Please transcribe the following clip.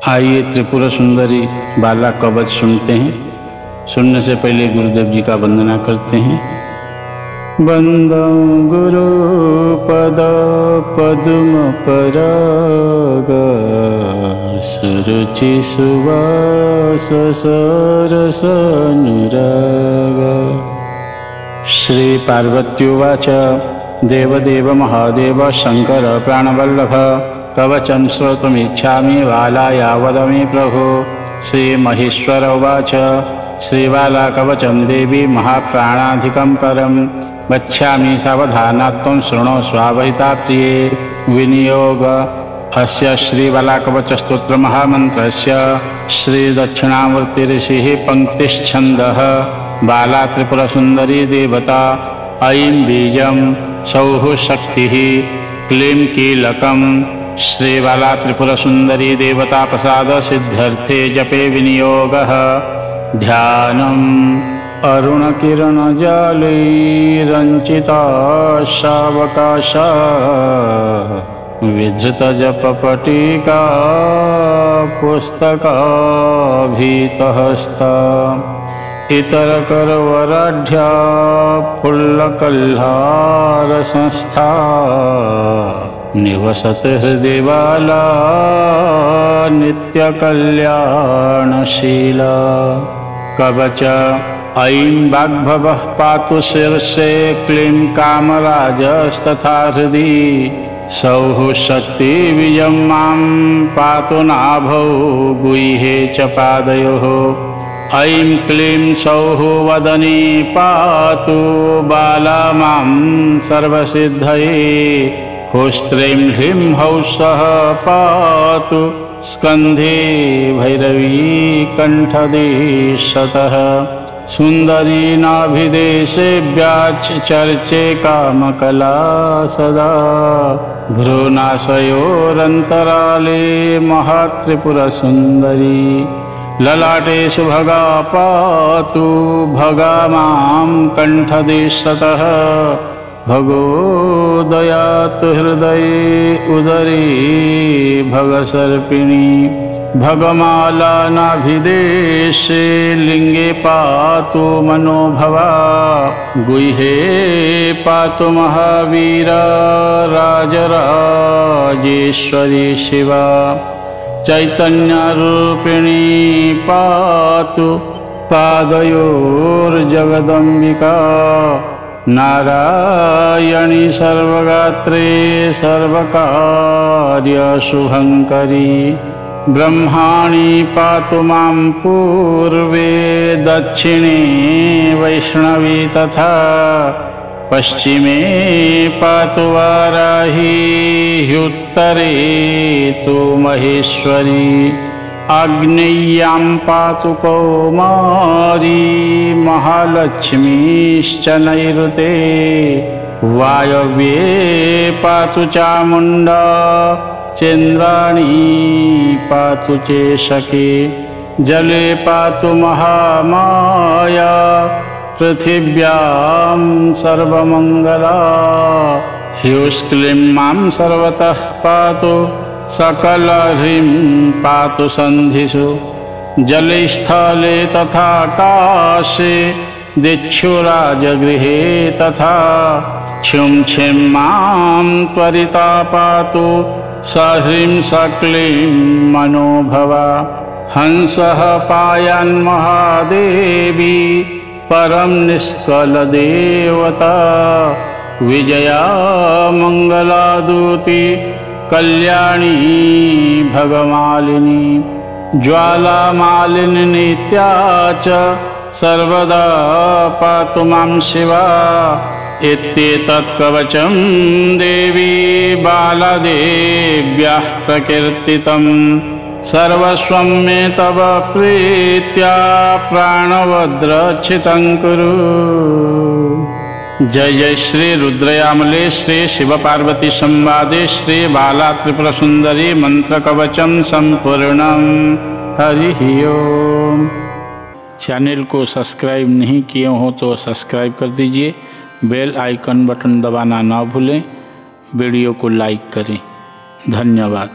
आइए त्रिपुरा सुंदरी बाला कवच सुनते हैं। सुनने से पहले गुरुदेव जी का वंदना करते हैं। वंदं गुरु पद पद्म पराग सुरुचि सुवास सरस अनुराग। श्री पार्वत्युवाच देवदेव महादेव शंकर प्राणवल्लभ कवचं श्रोतुमिच्छामि बालाया वद मे प्रभो। श्रीमहेश्वर उवाच श्रीबाला कवचं देवी महाप्राणाधिकं परं वक्ष्यामि सावधानात् त्वं शृणु स्वावहिता प्रिये। विनियोग अस्य श्रीबाला कवच स्तोत्र महामन्त्रस्य श्रीदक्षिणामूर्ति ऋषिः पंक्तिश्छन्दः। बाला त्रिपुरा सुंदरी देवता ऐं बीजं सौः शक्तिः क्लीं कीलकं। श्रीबाला त्रिपुरा सुंदरी देवता प्रसाद सिद्ध्यर्थे जपे विनियोगः। ध्यानम् अरुणकिरणजालैरञ्चिता शावकाशा विधृतजपपटिका पुस्तकाभीतहस्ता। इतरकरवराढ्या फुल्लकल्हारसंस्था निवसति हृदि बाला नित्यकल्याणशीला। कवच ऐं वाग्भवः पातु शीर्षे क्लीं कामराजस्तथा हृदि। सौः शक्तिबीजं मां पातु नाभौ गुह्ये च पादयोः। ऐं क्लीं सौः वदनी पातु बाला मां सर्वसिद्धये। हुस्त्रीं ह्रीं हौसः पातु स्कन्धे भैरवी कण्ठदेशतः। सुन्दरी नाभिदेशेभ्याच् चर्चे कामकला सदा। भ्रूनाशयोरन्तराले महात्रिपुरा सुन्दरी। ललाटे सुभगा पातु भगा मां कण्ठदेशतः। भगोदयातु हृदये उदरे भगसर्पिणी। भगमाला नाभिदेशे लिंगे पातु मनोभवा। गुह्ये पातु महावीरा राजराजेश्वरी शिवा। चैतन्यरूपिणी पातु पादयोर्जगदम्बिका। नारायणी सर्वगात्रे सर्वकार्यशुभङ्करी। ब्रह्माणी पातु मां पूर्वे दक्षिणे वैष्णवी तथा। पश्चिमे पातु वाराही ह्युत्तरे तु महेश्वरी। आग्नेय्यां पातु कौमारी महालक्ष्मीश्च नैऋते। वायव्ये पातु चामुण्डा चेन्द्राणी पातु चेशके। जले पातु महामाया पृथिव्यां सर्वमङ्गला। ह्यूस्क्लीं मां सर्वतः पातु सकलह्रीं पातु सन्धिषु। जले स्थले तथा आकाशे दिक्षुराजगृहे तथा। क्षुं क्षिं मां त्वरिता पातु सह्रीं सक्लीं मनोभवा। हंसः पायान्महादेवी परं निष्कलदेवता। विजया मङ्गलादूती कल्याणी भगमालिनी। ज्वालामालिनी नित्या च सर्वदा पातु मां शिवा। इत्येतत् कवचं देवी बालादेव्याः प्रकीर्तितं। सर्वस्वं मे तव प्रीत्या प्राणवद्रक्षितं कुरु। जय जय श्री रुद्रयामले श्री शिव पार्वती संवादे श्री बाला त्रिपुरा सुंदरी मंत्र कवचम संपूर्णम। हरि ओम। चैनल को सब्सक्राइब नहीं किए हो तो सब्सक्राइब कर दीजिए। बेल आइकन बटन दबाना ना भूलें। वीडियो को लाइक करें। धन्यवाद।